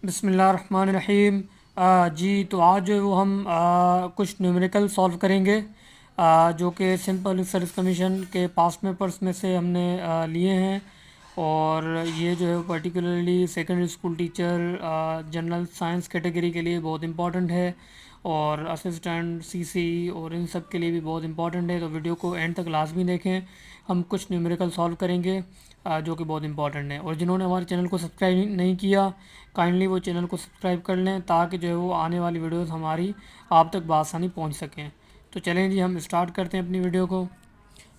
बिस्मिल्लाहिर्रहमानिर्रहीम। जी तो आज जो है वो हम कुछ न्यूमेरिकल सॉल्व करेंगे, जो कि सिंपल सर्विस कमीशन के पास्ट पेपर्स में से हमने लिए हैं। और ये जो है particularly secondary school teacher general science category के लिए बहुत इंपॉर्टेंट है, और असिस्टेंट सीसी और इन सब के लिए भी बहुत इंपॉर्टेंट है। तो वीडियो को एंड तक लाजमी देखें। हम कुछ न्यूमेरिकल सॉल्व करेंगे जो कि बहुत इंपॉर्टेंट है। और जिन्होंने हमारे चैनल को सब्सक्राइब नहीं किया, काइंडली वो चैनल को सब्सक्राइब कर लें, ताकि जो है वो आने वाली वीडियोस हमारी आप तक बआसानी पहुंच सकें। तो चलें जी, हम स्टार्ट करते हैं अपनी वीडियो को।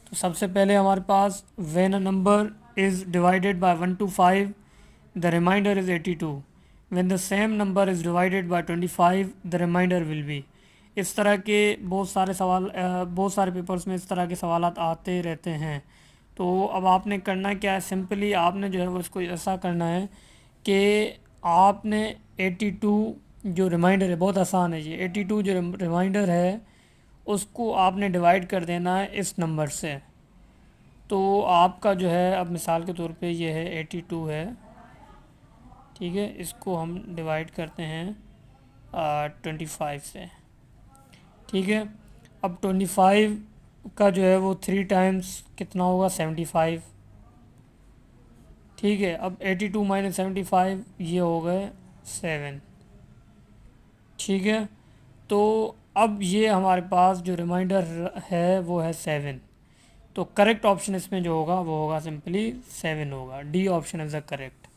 तो सबसे पहले हमारे पास when a number is divided by 1 to 5 the remainder is 82। When the same number is divided by 25 the remainder will be. इस तरह के बहुत सारे सवाल बहुत सारे पेपर्स में इस तरह के सवाल आते रहते हैं। तो अब आपने करना क्या है, सिंपली आपने जो है वो इसको ऐसा करना है कि आपने 82 जो रिमाइंडर है, बहुत आसान है ये, 82 जो रिमाइंडर है उसको आपने डिवाइड कर देना है इस नंबर से। तो आपका जो है, अब मिसाल के तौर पे ये है 82 है, ठीक है, इसको हम डिवाइड करते हैं 25 से, ठीक है। अब 25 का जो है वो 3 टाइम्स कितना होगा, 75, ठीक है। अब 82 माइनस 75 ये हो गए 7, ठीक है। तो अब ये हमारे पास जो रिमाइंडर है वो है 7। तो करेक्ट ऑप्शन इसमें जो होगा वो होगा सिंपली 7 होगा। D option is the correct.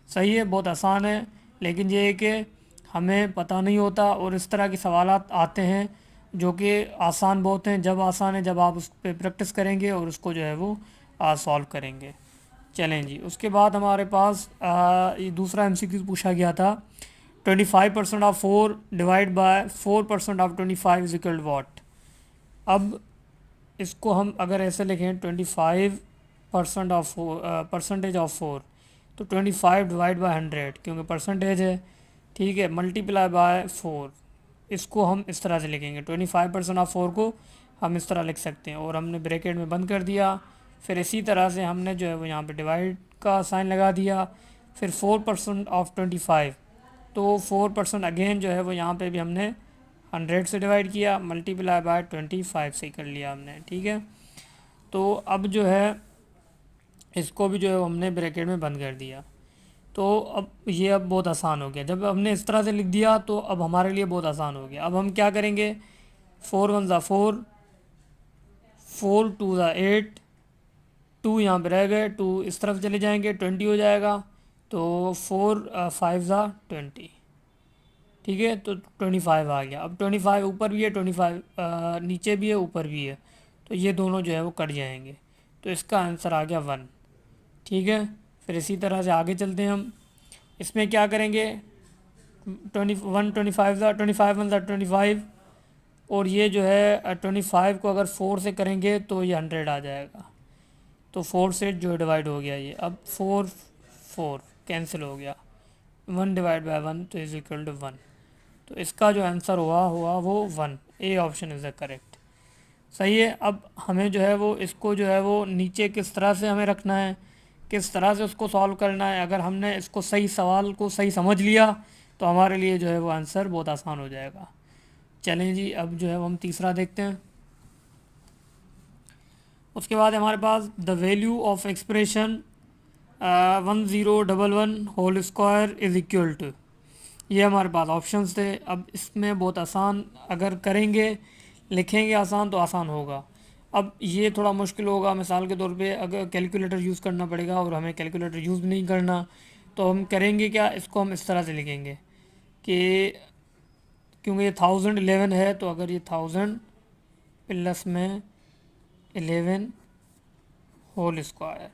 सही है, बहुत आसान है। लेकिन ये है कि हमें पता नहीं होता और इस तरह के सवालात आते हैं जो कि आसान बहुत हैं। जब आसान है जब आप उस पर प्रैक्टिस करेंगे और उसको जो है वो सॉल्व करेंगे। चलें जी, उसके बाद हमारे पास ये दूसरा एमसीक्यू पूछा गया था। 25% of 4 divide by 4% of 25 is equal what. अब इसको हम अगर ऐसे लिखें, 25% ऑफ परसेंटेज ऑफ 4, तो 25 डिवाइड बाय 100, क्योंकि परसेंटेज है, ठीक है, मल्टीप्लाई बाय 4। इसको हम इस तरह से लिखेंगे, 25% ऑफ 4 को हम इस तरह लिख सकते हैं, और हमने ब्रैकेट में बंद कर दिया। फिर इसी तरह से हमने जो है वो यहाँ पे डिवाइड का साइन लगा दिया। फिर 4% ऑफ 25, तो 4% अगेन जो है वो यहाँ पे भी हमने 100 से डिवाइड किया, मल्टीप्लाई बाय 25 से कर लिया हमने, ठीक है। तो अब जो है इसको भी जो है हमने ब्रैकेट में बंद कर दिया। तो अब ये अब बहुत आसान हो गया। जब हमने इस तरह से लिख दिया तो अब हमारे लिए बहुत आसान हो गया। अब हम क्या करेंगे, 4 1 ज़ा 4, 4 2 ज़ा 8, 2 यहाँ पे रह गए, 2 इस तरफ चले जाएंगे, 20 हो जाएगा। तो 4 5 ज़ा 20, ठीक है। तो 25 आ गया। अब 25 ऊपर भी है, 25 नीचे भी है, ऊपर भी है, तो ये दोनों जो है वो कट जाएंगे। तो इसका आंसर आ गया 1, ठीक है। फिर इसी तरह से आगे चलते हैं हम। इसमें क्या करेंगे, 21 25 ज़ा 25 1 ज़ा 25, और ये जो है 25 को अगर 4 से करेंगे तो ये 100 आ जाएगा। तो 4 से जो डिवाइड हो गया ये, अब 4 4 कैंसिल हो गया, 1 डिवाइड बाय 1 तो इज इक्वल टू 1। तो इसका जो आंसर हुआ हुआ वो 1। A option is the correct. सही है। अब हमें जो है वो इसको जो है वो नीचे किस तरह से हमें रखना है, किस तरह से उसको सॉल्व करना है। अगर हमने इसको सही, सवाल को सही समझ लिया, तो हमारे लिए जो है वो आंसर बहुत आसान हो जाएगा। चलें जी, अब जो है वो हम तीसरा देखते हैं। उसके बाद हमारे पास the value of expression 1011 whole square is equal to. ये हमारे पास ऑप्शंस थे। अब इसमें बहुत आसान अगर करेंगे, लिखेंगे आसान तो आसान होगा। अब ये थोड़ा मुश्किल होगा, मिसाल के तौर पे अगर कैलकुलेटर यूज़ करना पड़ेगा, और हमें कैलकुलेटर यूज़ नहीं करना। तो हम करेंगे क्या, इसको हम इस तरह से लिखेंगे कि क्योंकि ये 1011 है, तो अगर ये 1000 प्लस में 11 होल स्क्वायर,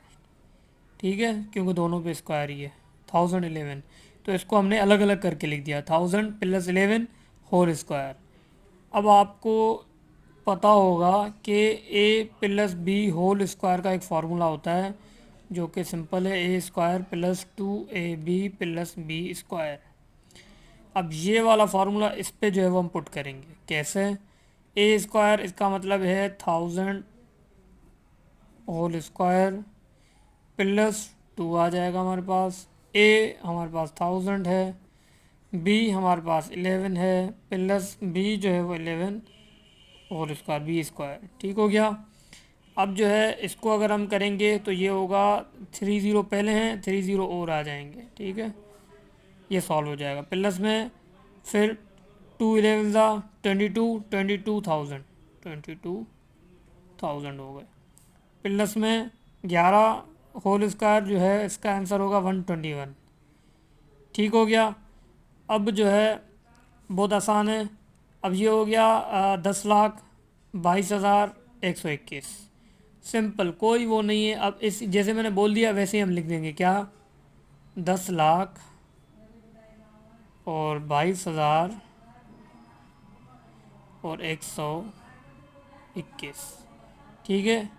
ठीक है, क्योंकि दोनों पे स्क्वायर ही है, 1011, तो इसको हमने अलग अलग करके लिख दिया, 1000 प्लस 11 होल स्क्वायर। अब आपको पता होगा कि A plus B whole square का एक फार्मूला होता है, जो कि सिंपल है, A square plus 2ab plus B square. अब ये वाला फार्मूला इस पे जो है वो हम पुट करेंगे। कैसे, ए स्क्वायर इसका मतलब है 1000 होल स्क्वायर प्लस 2 आ जाएगा हमारे पास, ए हमारे पास 1000 है, बी हमारे पास 11 है प्लस बी जो है वो 11 और इसका बी स्क्वायर, ठीक हो गया। अब जो है इसको अगर हम करेंगे तो ये होगा 3 ज़ीरो पहले हैं, 3 ज़ीरो और आ जाएंगे, ठीक है, ये सॉल्व हो जाएगा। प्लस में फिर 2 11 ज़ा 22, 22,000 हो गए। प्लस में 11 होल स्क्वायर जो है इसका आंसर होगा 121, ठीक हो गया। अब जो है बहुत आसान है। अब ये हो गया 10,22,121, सिंपल, कोई वो नहीं है। अब इस जैसे मैंने बोल दिया वैसे ही हम लिख देंगे, क्या 10,00,000 और 22,000 और 121, ठीक है।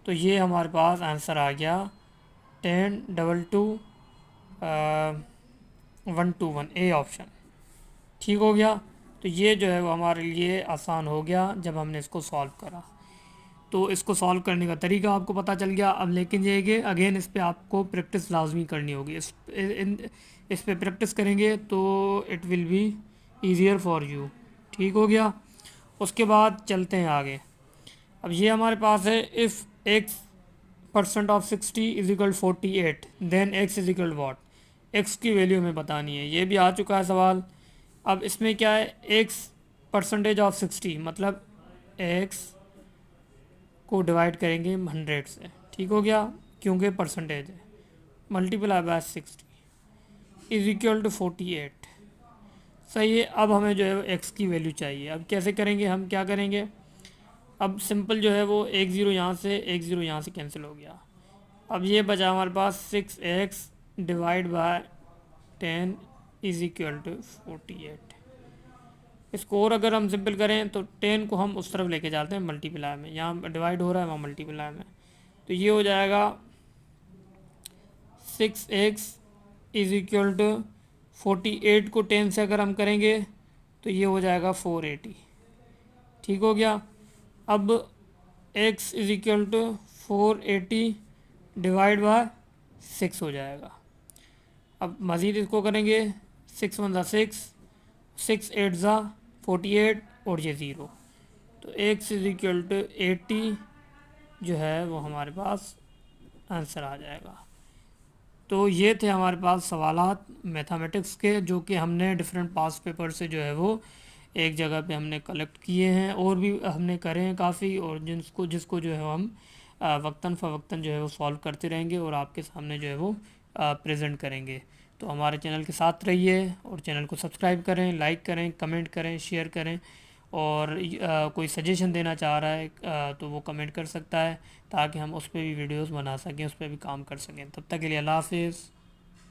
तो ये हमारे पास आंसर आ गया 10,22,121 ए ऑप्शन, ठीक हो गया। तो ये जो है वो हमारे लिए आसान हो गया जब हमने इसको सॉल्व करा। तो इसको सॉल्व करने का तरीका आपको पता चल गया। अब लेकिन ये है कि अगेन इस पर आपको प्रैक्टिस लाजमी करनी होगी। इस पे प्रैक्टिस करेंगे तो it will be easier for you, ठीक हो गया। उसके बाद चलते हैं आगे। अब ये हमारे पास है if X percent of 60 is equal 48 then X is equal what, X की वैल्यू हमें बतानी है। ये भी आ चुका है सवाल। अब इसमें क्या है, एक्स परसेंटेज ऑफ 60 मतलब एक्स को डिवाइड करेंगे 100 से, ठीक हो गया, क्योंकि परसेंटेज है, multiply by 60 is equal to 48, सही है। अब हमें जो है एक्स की वैल्यू चाहिए। अब कैसे करेंगे, हम क्या करेंगे, अब सिंपल जो है वो 1 0 यहाँ से 1 0 यहाँ से कैंसिल हो गया। अब ये बचा हमारे पास 6x divide by 10 is equal to 48। इसको और अगर हम सिंपल करें तो 10 को हम उस तरफ लेके जाते हैं मल्टीप्लाई में, यहाँ डिवाइड हो रहा है वहाँ मल्टीप्लाई में, तो ये हो जाएगा 6x इज इक्वल टू 48 को 10 से अगर हम करेंगे तो ये हो जाएगा 480, ठीक हो गया। अब x is equal to 480 divide by 6 हो जाएगा। अब मज़ीद इसको करेंगे 6 1 ज़ा 6, 6 8 ज़ा 48 और ये ज़ीरो, तो x इज इक्वल टू 80 जो है वो हमारे पास आंसर आ जाएगा। तो ये थे हमारे पास सवालात मैथमेटिक्स के, जो कि हमने डिफरेंट पास्ट पेपर से जो है वो एक जगह पे हमने कलेक्ट किए हैं, और भी हमने करे हैं काफ़ी, और जिसको जो है हम वक्तन फ़वक्तन जो है वो सॉल्व करते रहेंगे और आपके सामने जो है वो प्रेजेंट करेंगे। तो हमारे चैनल के साथ रहिए और चैनल को सब्सक्राइब करें, लाइक करें, कमेंट करें, शेयर करें, और कोई सजेशन देना चाह रहा है तो वो कमेंट कर सकता है, ताकि हम उस पर भी वीडियोस बना सकें, उस पर भी काम कर सकें। तब तक के लिए अल्लाह हाफिज़।